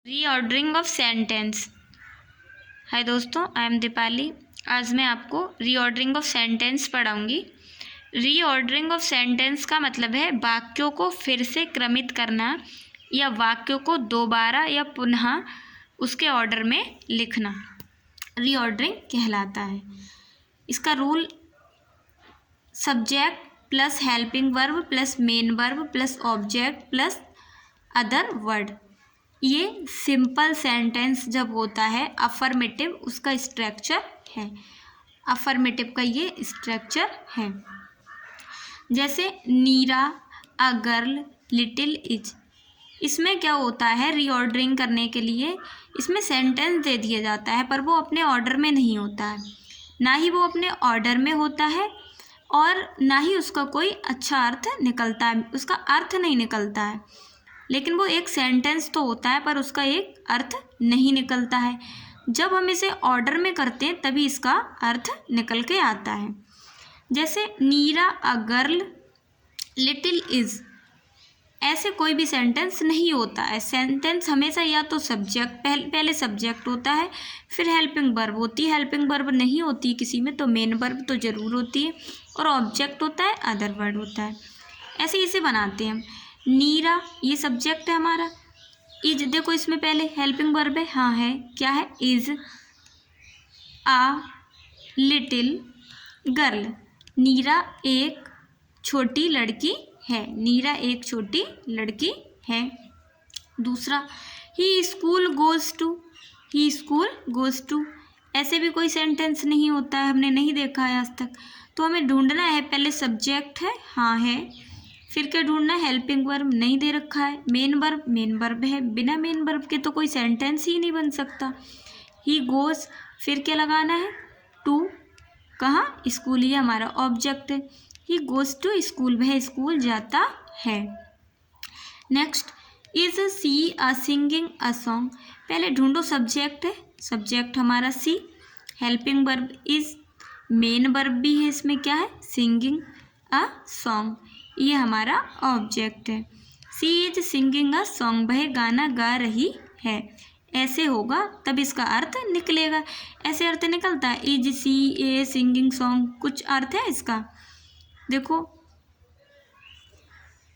Reordering of sentence. हाय दोस्तों, I am Deepali. आज मैं आपको रीऑर्डरिंग ऑफ सेंटेंस पढ़ाऊंगी। रीऑर्डरिंग ऑफ सेंटेंस का मतलब है वाक्यों को फिर से क्रमित करना या वाक्यों को दोबारा या पुनः उसके ऑर्डर में लिखना रीऑर्डरिंग कहलाता है। इसका rule subject plus helping verb plus main verb plus object plus other word. ये सिंपल सेंटेंस जब होता है अफर्मेटिव, उसका स्ट्रक्चर है। अफर्मेटिव का ये स्ट्रक्चर है। जैसे नीरा अ गर्ल लिटिल इज। इसमें क्या होता है, रीऑर्डरिंग करने के लिए इसमें सेंटेंस दे दिया जाता है पर वो अपने ऑर्डर में नहीं होता है, ना ही वो अपने ऑर्डर में होता है और ना ही उसका कोई अच्छा अर्थ निकलता है, उसका अर्थ नहीं निकलता है। लेकिन वो एक सेंटेंस तो होता है पर उसका एक अर्थ नहीं निकलता है। जब हम इसे ऑर्डर में करते हैं तभी इसका अर्थ निकल के आता है। जैसे नीरा अ गर्ल लिटिल इज, ऐसे कोई भी सेंटेंस नहीं होता है। सेंटेंस हमेशा या तो सब्जेक्ट पहले सब्जेक्ट होता है, फिर हेल्पिंग वर्ब होती है। हेल्पिंग वर्ब नहीं होती किसी में तो मेन वर्ब तो ज़रूर होती है और ऑब्जेक्ट होता है, अदर वर्ड होता है। ऐसे इसे बनाते हैं हम। नीरा ये सब्जेक्ट है हमारा। इज देखो इसमें पहले हेल्पिंग वर्ब है, हाँ है, क्या है, इज आ लिटिल गर्ल। नीरा एक छोटी लड़की है, नीरा एक छोटी लड़की है। दूसरा, he school goes to, he school goes to. ऐसे भी कोई सेंटेंस नहीं होता है, हमने नहीं देखा है आज तक। तो हमें ढूंढना है, पहले सब्जेक्ट है, हाँ है, फिर क्या ढूंढना है, हेल्पिंग वर्ब नहीं दे रखा है, मेन वर्ब है, बिना मेन वर्ब के तो कोई सेंटेंस ही नहीं बन सकता। ही गोज़, फिर क्या लगाना है, टू, कहाँ, स्कूल, ये हमारा ऑब्जेक्ट है। ही गोज़ टू स्कूल, वह स्कूल जाता है। Next, is she a singing a song. पहले ढूंढो सब्जेक्ट है, सब्जेक्ट हमारा she, helping verb is, main verb भी है इसमें, क्या है, सिंगिंग अ सॉन्ग, ये हमारा ऑब्जेक्ट है। सी इज सिंगिंग अ सॉन्ग, वह गाना गा रही है। ऐसे होगा तब इसका अर्थ निकलेगा। ऐसे अर्थ निकलता है, is she a singing song, कुछ अर्थ है इसका, देखो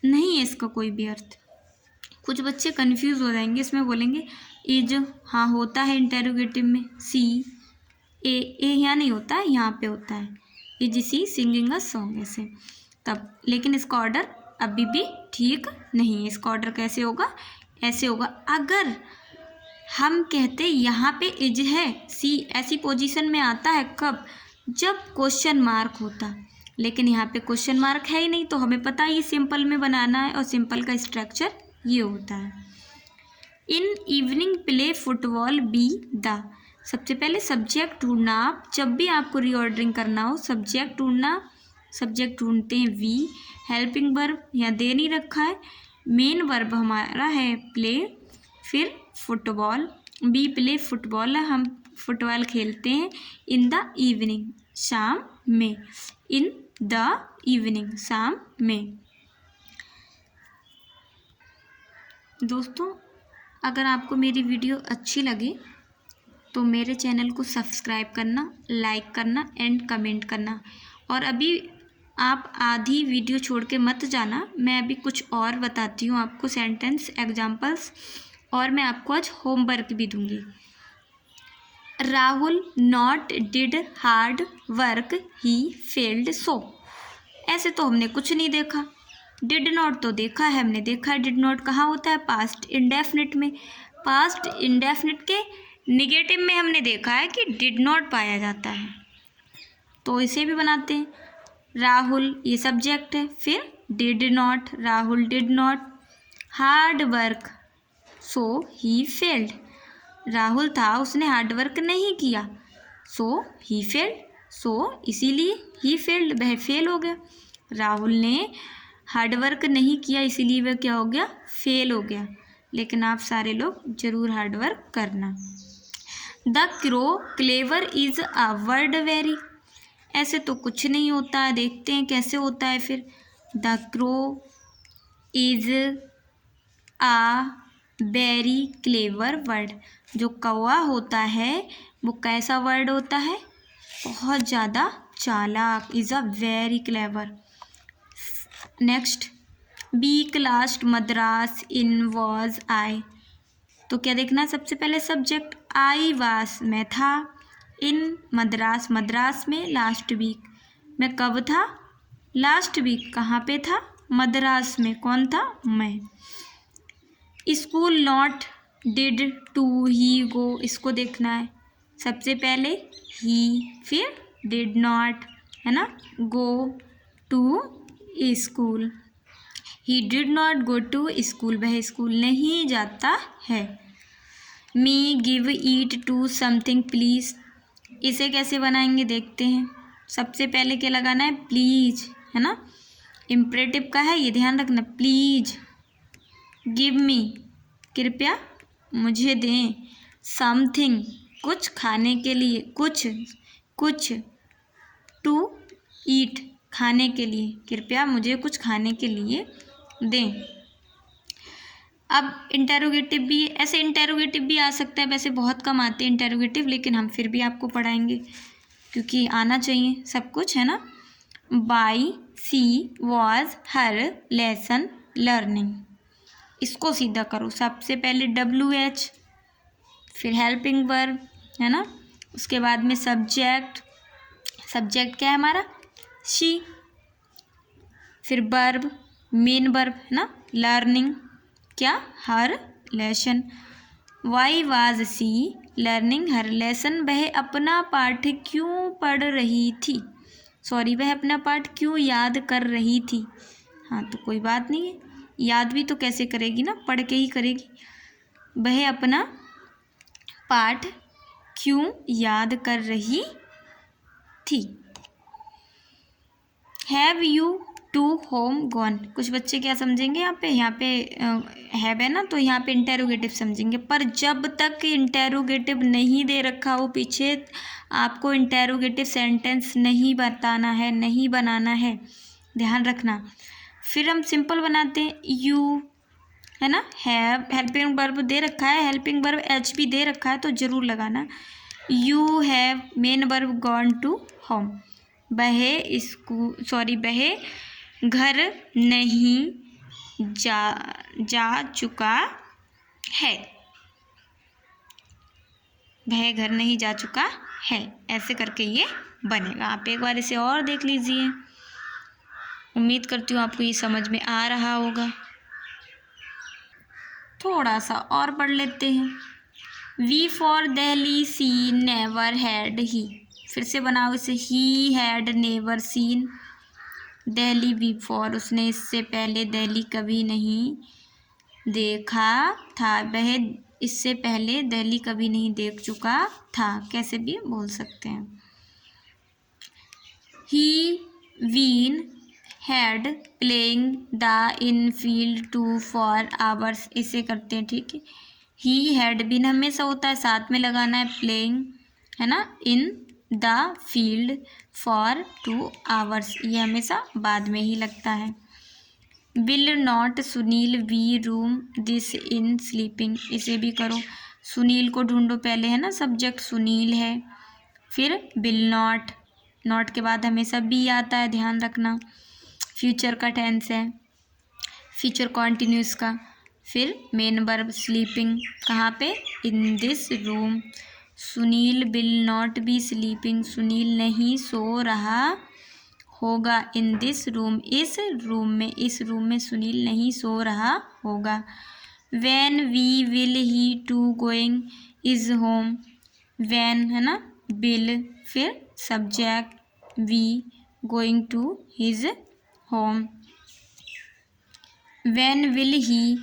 नहीं है इसका कोई भी अर्थ। कुछ बच्चे कंफ्यूज हो जाएंगे, इसमें बोलेंगे इज, हाँ होता है इंटेरोगेटिव में, सी ए यहाँ नहीं होता है, यहाँ पे होता है, is she singing a song, ऐसे तब। लेकिन इसका ऑर्डर अभी भी ठीक नहीं है। इसका ऑर्डर कैसे होगा, ऐसे होगा। अगर हम कहते यहाँ पे इज है, सी ऐसी पोजीशन में आता है कब, जब क्वेश्चन मार्क होता, लेकिन यहाँ पे क्वेश्चन मार्क है ही नहीं, तो हमें पता है ये सिंपल में बनाना है और सिंपल का स्ट्रक्चर ये होता है। In evening play football be the. सबसे पहले सब्जेक्ट ढूंढना, आप जब भी आपको रीऑर्डरिंग करना हो सब्जेक्ट ढूंढना। सब्जेक्ट ढूंढते हैं वी, हेल्पिंग वर्ब यहाँ दे नहीं रखा है, मेन वर्ब हमारा है प्ले, फिर फुटबॉल, बी प्ले फुटबॉल, हम फुटबॉल खेलते हैं, इन द इवनिंग शाम में, इन द इवनिंग शाम में। दोस्तों, अगर आपको मेरी वीडियो अच्छी लगे तो मेरे चैनल को सब्सक्राइब करना, लाइक करना एंड कमेंट करना। और अभी आप आधी वीडियो छोड़ के मत जाना, मैं अभी कुछ और बताती हूँ आपको, सेंटेंस एग्जाम्पल्स, और मैं आपको आज होमवर्क भी दूंगी। Rahul not did hard work he failed so. ऐसे तो हमने कुछ नहीं देखा। डिड नॉट तो देखा है, हमने देखा है डिड नॉट कहाँ होता है, पास्ट इंडेफिनिट में। पास्ट इंडेफिनिट के निगेटिव में हमने देखा है कि डिड नॉट पाया जाता है, तो इसे भी बनाते हैं। राहुल ये सब्जेक्ट है, फिर did not, Rahul did not hard work so he failed. Rahul था, उसने हार्ड वर्क नहीं किया, सो ही फेल्ड, सो इसीलिए ही फेल्ड, वह फेल हो गया। राहुल ने हार्ड वर्क नहीं किया इसीलिए वह क्या हो गया, फेल हो गया। लेकिन आप सारे लोग जरूर हार्ड वर्क करना। The crow clever is a word very. ऐसे तो कुछ नहीं होता है, देखते हैं कैसे होता है फिर। The crow is a very clever word. जो कौवा होता है वो कैसा वर्ड होता है? बहुत ज़्यादा चालाक, is a very clever. Next, week last Madras in was I. तो क्या देखना है? सबसे पहले सब्जेक्ट, आई वास मैं था, इन मद्रास मद्रास में, लास्ट वीक मैं कब था? लास्ट वीक कहाँ पे था? मद्रास में। कौन था? मैं। स्कूल नॉट डिड टू ही गो, इसको देखना है। सबसे पहले ही, फिर डिड नॉट, है ना, go to school. He did not go to school, वह स्कूल नहीं जाता है। Me give eat to something please, इसे कैसे बनाएंगे देखते हैं। सबसे पहले क्या लगाना है? प्लीज़, है ना, इम्परेटिव का है, ये ध्यान रखना। प्लीज़ गिव मी, कृपया मुझे दें, समथिंग कुछ खाने के लिए, कुछ टू ईट खाने के लिए, कृपया मुझे कुछ खाने के लिए दें। अब इंटेरोगेटिव भी, ऐसे इंटेरोगेटिव भी आ सकता है, वैसे बहुत कम आते हैं इंटेरोगेटिव, लेकिन हम फिर भी आपको पढ़ाएंगे क्योंकि आना चाहिए सब कुछ, है ना। By she was her lesson learning, इसको सीधा करो। सबसे पहले WH, फिर हेल्पिंग वर्ब, है ना, उसके बाद में सब्जेक्ट, सब्जेक्ट क्या है हमारा? शी, फिर वर्ब, मेन वर्ब, है ना, लर्निंग क्या? Her lesson. Why was she learning her lesson, वह अपना पाठ क्यों पढ़ रही थी? सॉरी, वह अपना पाठ क्यों याद कर रही थी? हाँ, तो कोई बात नहीं है, याद भी तो कैसे करेगी ना, पढ़ के ही करेगी। वह अपना पाठ क्यों याद कर रही थी। Have you to home gone, कुछ बच्चे क्या समझेंगे यहाँ पे हैव है ना, तो यहाँ पे इंटेरोगेटिव समझेंगे, पर जब तक इंटेरोगेटिव नहीं दे रखा हो पीछे, आपको इंटेरोगेटिव सेंटेंस नहीं बताना है, नहीं बनाना है, ध्यान रखना। फिर हम सिंपल बनाते हैं, यू, है ना, हैव, हेल्पिंग वर्ब दे रखा है, हेल्पिंग वर्ब एच भी दे रखा है तो ज़रूर लगाना। You have main verb gone to home, वह घर नहीं जा चुका है, वह घर नहीं जा चुका है, ऐसे करके ये बनेगा। आप एक बार इसे और देख लीजिए, उम्मीद करती हूँ आपको ये समझ में आ रहा होगा। थोड़ा सा और पढ़ लेते हैं। Before Delhi see never had he, फिर से बनाओ इसे, he had never seen Delhi before, उसने इससे पहले दिल्ली कभी नहीं देखा था, वह इससे पहले दिल्ली कभी नहीं देख चुका था, कैसे भी बोल सकते हैं। He been had playing the in field two for hours, इसे करते हैं, ठीक है। ही हैड बीन हमेशा होता है, साथ में लगाना है प्लेइंग, है ना, in the field for 2 hours, ये हमेशा बाद में ही लगता है। Will not Sunil be room this in sleeping, इसे भी करो। सुनील को ढूंढो पहले, है ना, सब्जेक्ट सुनील है, फिर विल नॉट, नॉट के बाद हमेशा बी आता है, ध्यान रखना। फ्यूचर का टेंस है, फ्यूचर कॉन्टिन्यूस का, फिर मेन वर्ब स्लीपिंग, कहाँ पे? In this room. Sunil will not be sleeping, Sunil नहीं सो रहा होगा, इन दिस रूम, इस रूम में, इस रूम में सुनील नहीं सो रहा होगा। When be will he to going is home, when, है ना, विल, फिर subject be, going to his home. When will he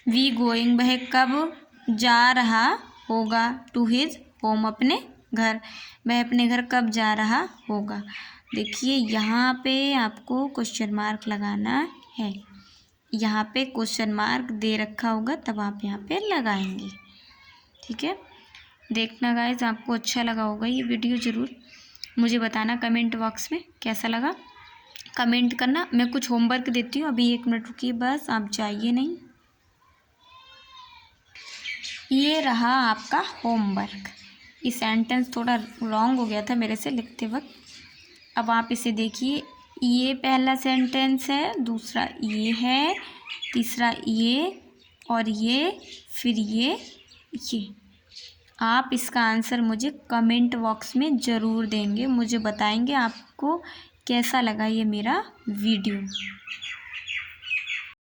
be going, वह कब जा रहा होगा, टू हिज होम, अपने घर, वह अपने घर कब जा रहा होगा। देखिए यहाँ पे आपको क्वेश्चन मार्क लगाना है, यहाँ पे क्वेश्चन मार्क दे रखा होगा तब आप यहाँ पे लगाएंगे, ठीक है। देखना गाइस, आपको अच्छा लगा होगा ये वीडियो, ज़रूर मुझे बताना कमेंट बॉक्स में कैसा लगा, कमेंट करना। मैं कुछ होमवर्क देती हूँ, अभी 1 मिनट रुकिए बस, आप जाइए नहीं। ये रहा आपका होमवर्क। ये सेंटेंस थोड़ा रॉन्ग हो गया था मेरे से लिखते वक्त। अब आप इसे देखिए, ये पहला सेंटेंस है, दूसरा ये है, तीसरा ये और ये, फिर ये। आप इसका आंसर मुझे कमेंट बॉक्स में ज़रूर देंगे, मुझे बताएंगे आपको कैसा लगा ये मेरा वीडियो।